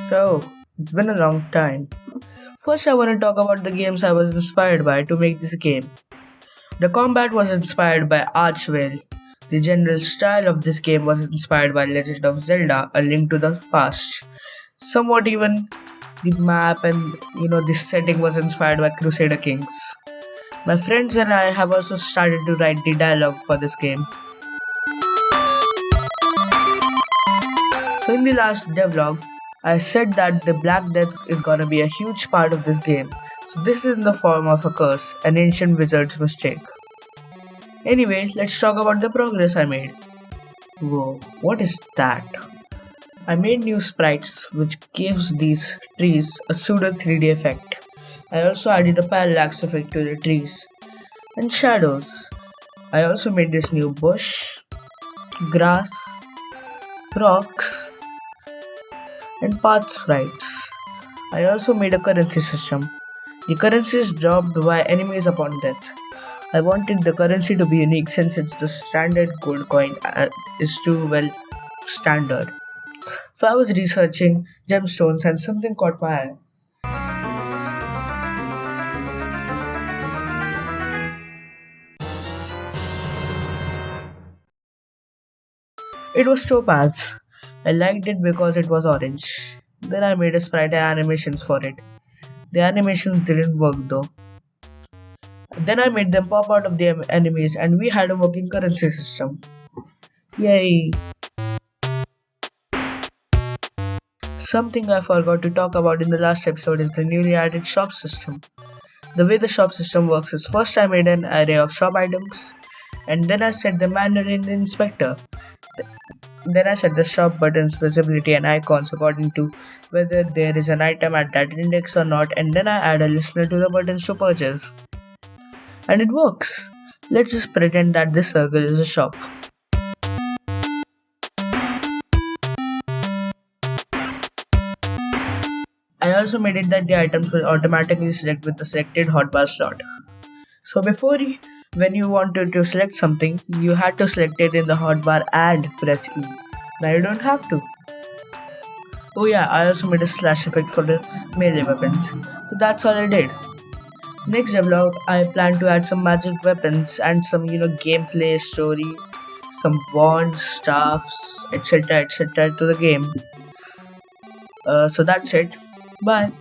So, it's been a long time. First, I want to talk about the games I was inspired by to make this game. The combat was inspired by Archvale. The general style of this game was inspired by Legend of Zelda: A Link to the Past. Somewhat even the map and the setting was inspired by Crusader Kings. My friends and I have also started to write the dialogue for this game. So in the last devlog, I said that the Black Death is gonna be a huge part of this game. So this is in the form of a curse, an ancient wizard's mistake. Anyway, let's talk about the progress I made. Whoa, what is that? I made new sprites which gives these trees a pseudo 3D effect. I also added a parallax effect to the trees and shadows. I also made this new bush, grass, rocks, and path sprites. I also made a currency system. The currency is dropped by enemies upon death. I wanted the currency to be unique since it's the standard gold coin is too well standard. So I was researching gemstones and something caught my eye. It was topaz. I liked it because it was orange. Then I made a sprite animations for it. The animations didn't work though. Then I made them pop out of the enemies and we had a working currency system. Yay! Something I forgot to talk about in the last episode is the newly added shop system. The way the shop system works is first I made an array of shop items and then I set them manually in the inspector. Then I set the shop buttons, visibility and icons according to whether there is an item at that index or not, and then I add a listener to the buttons to purchase. And it works. Let's just pretend that this circle is a shop. I also made it that the items will automatically select with the selected hotbar slot. So when you wanted to select something, you had to select it in the hotbar and press E. Now you don't have to. Oh yeah, I also made a slash effect for the melee weapons. So that's all I did. Next devlog, I plan to add some magic weapons and some gameplay story, some wands, staffs, etc. to the game. So that's it. Bye.